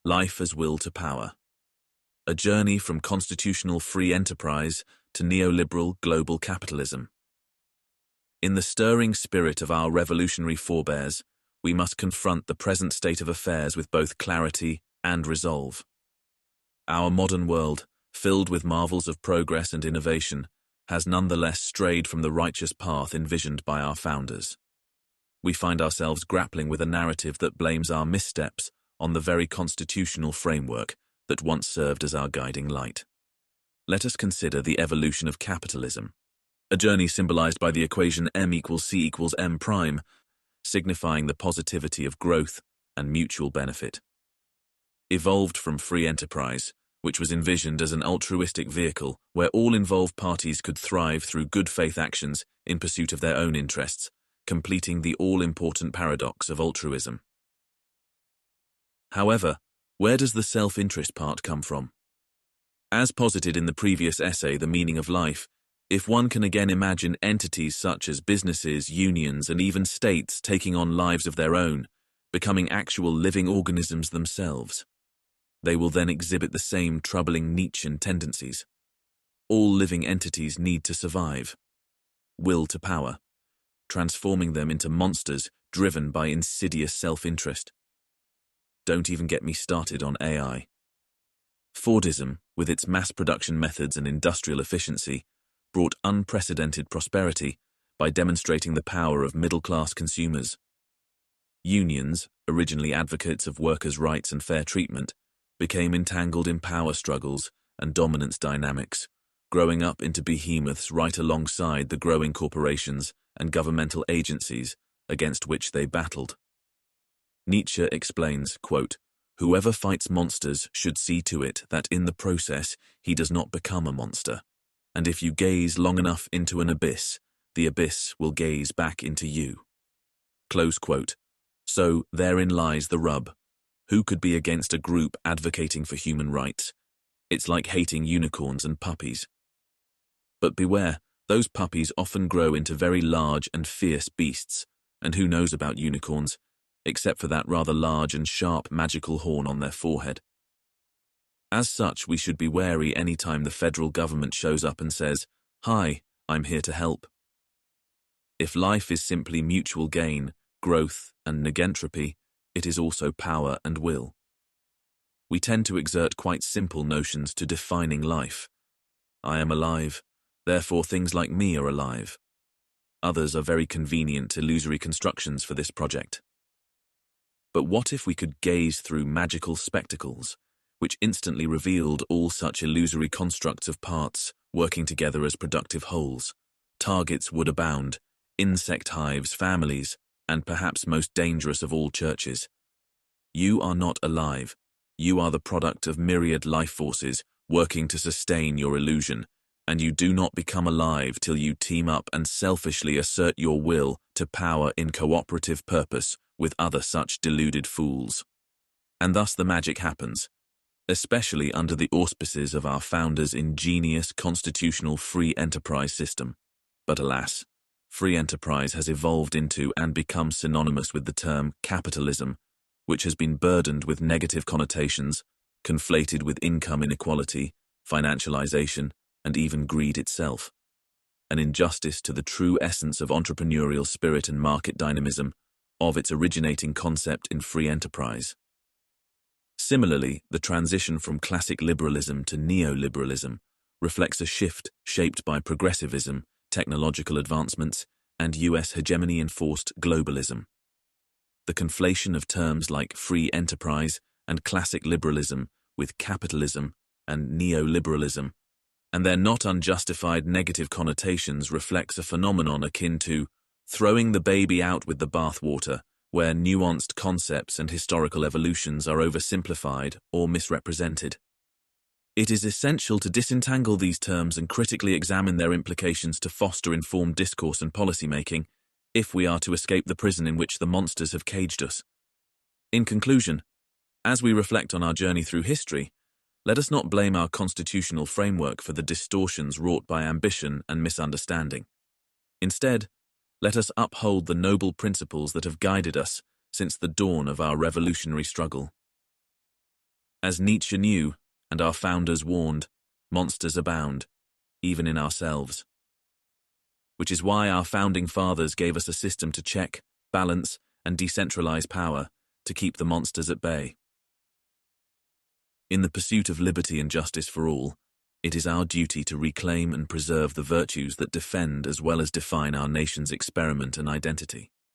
Life as Will to Power. A journey from constitutional free enterprise to neoliberal global capitalism. In the stirring spirit of our revolutionary forebears, we must confront the present state of affairs with both clarity and resolve. Our modern world, filled with marvels of progress and innovation, has nonetheless strayed from the righteous path envisioned by our founders. We find ourselves grappling with a narrative that blames our missteps on the very constitutional framework that once served as our guiding light. Let us consider the evolution of capitalism, a journey symbolized by the equation M equals C equals M prime, signifying the positivity of growth and mutual benefit. Evolved from free enterprise, which was envisioned as an altruistic vehicle where all involved parties could thrive through good faith actions in pursuit of their own interests, completing the all-important paradox of altruism. However, where does the self-interest part come from? As posited in the previous essay, The Meaning of Life, if one can again imagine entities such as businesses, unions, and even states taking on lives of their own, becoming actual living organisms themselves, they will then exhibit the same troubling Nietzschean tendencies. All living entities need to survive. Will to power, transforming them into monsters driven by insidious self-interest. Don't even get me started on AI. Fordism, with its mass production methods and industrial efficiency, brought unprecedented prosperity by demonstrating the power of middle-class consumers. Unions, originally advocates of workers' rights and fair treatment, became entangled in power struggles and dominance dynamics, growing up into behemoths right alongside the growing corporations and governmental agencies against which they battled. Nietzsche explains, quote, "Whoever fights monsters should see to it that in the process he does not become a monster, and if you gaze long enough into an abyss, the abyss will gaze back into you." Close quote. So therein lies the rub. Who could be against a group advocating for human rights? It's like hating unicorns and puppies. But beware, those puppies often grow into very large and fierce beasts, and who knows about unicorns, except for that rather large and sharp magical horn on their forehead. As such, we should be wary any time the federal government shows up and says, "Hi, I'm here to help." If life is simply mutual gain, growth, and negentropy, it is also power and will. We tend to exert quite simple notions to defining life. I am alive, therefore things like me are alive. Others are very convenient, illusory constructions for this project. But what if we could gaze through magical spectacles, which instantly revealed all such illusory constructs of parts working together as productive wholes? Targets would abound, insect hives, families, and perhaps most dangerous of all, churches. You are not alive. You are the product of myriad life forces working to sustain your illusion, and you do not become alive till you team up and selfishly assert your will to power in cooperative purpose with other such deluded fools. And thus the magic happens, especially under the auspices of our founders' ingenious constitutional free enterprise system. But alas, free enterprise has evolved into and become synonymous with the term capitalism, which has been burdened with negative connotations, conflated with income inequality, financialization, and even greed itself. An injustice to the true essence of entrepreneurial spirit and market dynamism, of its originating concept in free enterprise. Similarly, the transition from classic liberalism to neoliberalism reflects a shift shaped by progressivism, technological advancements, and US hegemony-enforced globalism. The conflation of terms like free enterprise and classic liberalism with capitalism and neoliberalism, and their not unjustified negative connotations, reflects a phenomenon akin to throwing the baby out with the bathwater, where nuanced concepts and historical evolutions are oversimplified or misrepresented. It is essential to disentangle these terms and critically examine their implications to foster informed discourse and policymaking, if we are to escape the prison in which the monsters have caged us. In conclusion, as we reflect on our journey through history, let us not blame our constitutional framework for the distortions wrought by ambition and misunderstanding. Instead, let us uphold the noble principles that have guided us since the dawn of our revolutionary struggle. As Nietzsche knew, and our founders warned, monsters abound, even in ourselves. Which is why our founding fathers gave us a system to check, balance, and decentralize power, to keep the monsters at bay. In the pursuit of liberty and justice for all, it is our duty to reclaim and preserve the virtues that defend as well as define our nation's experiment and identity.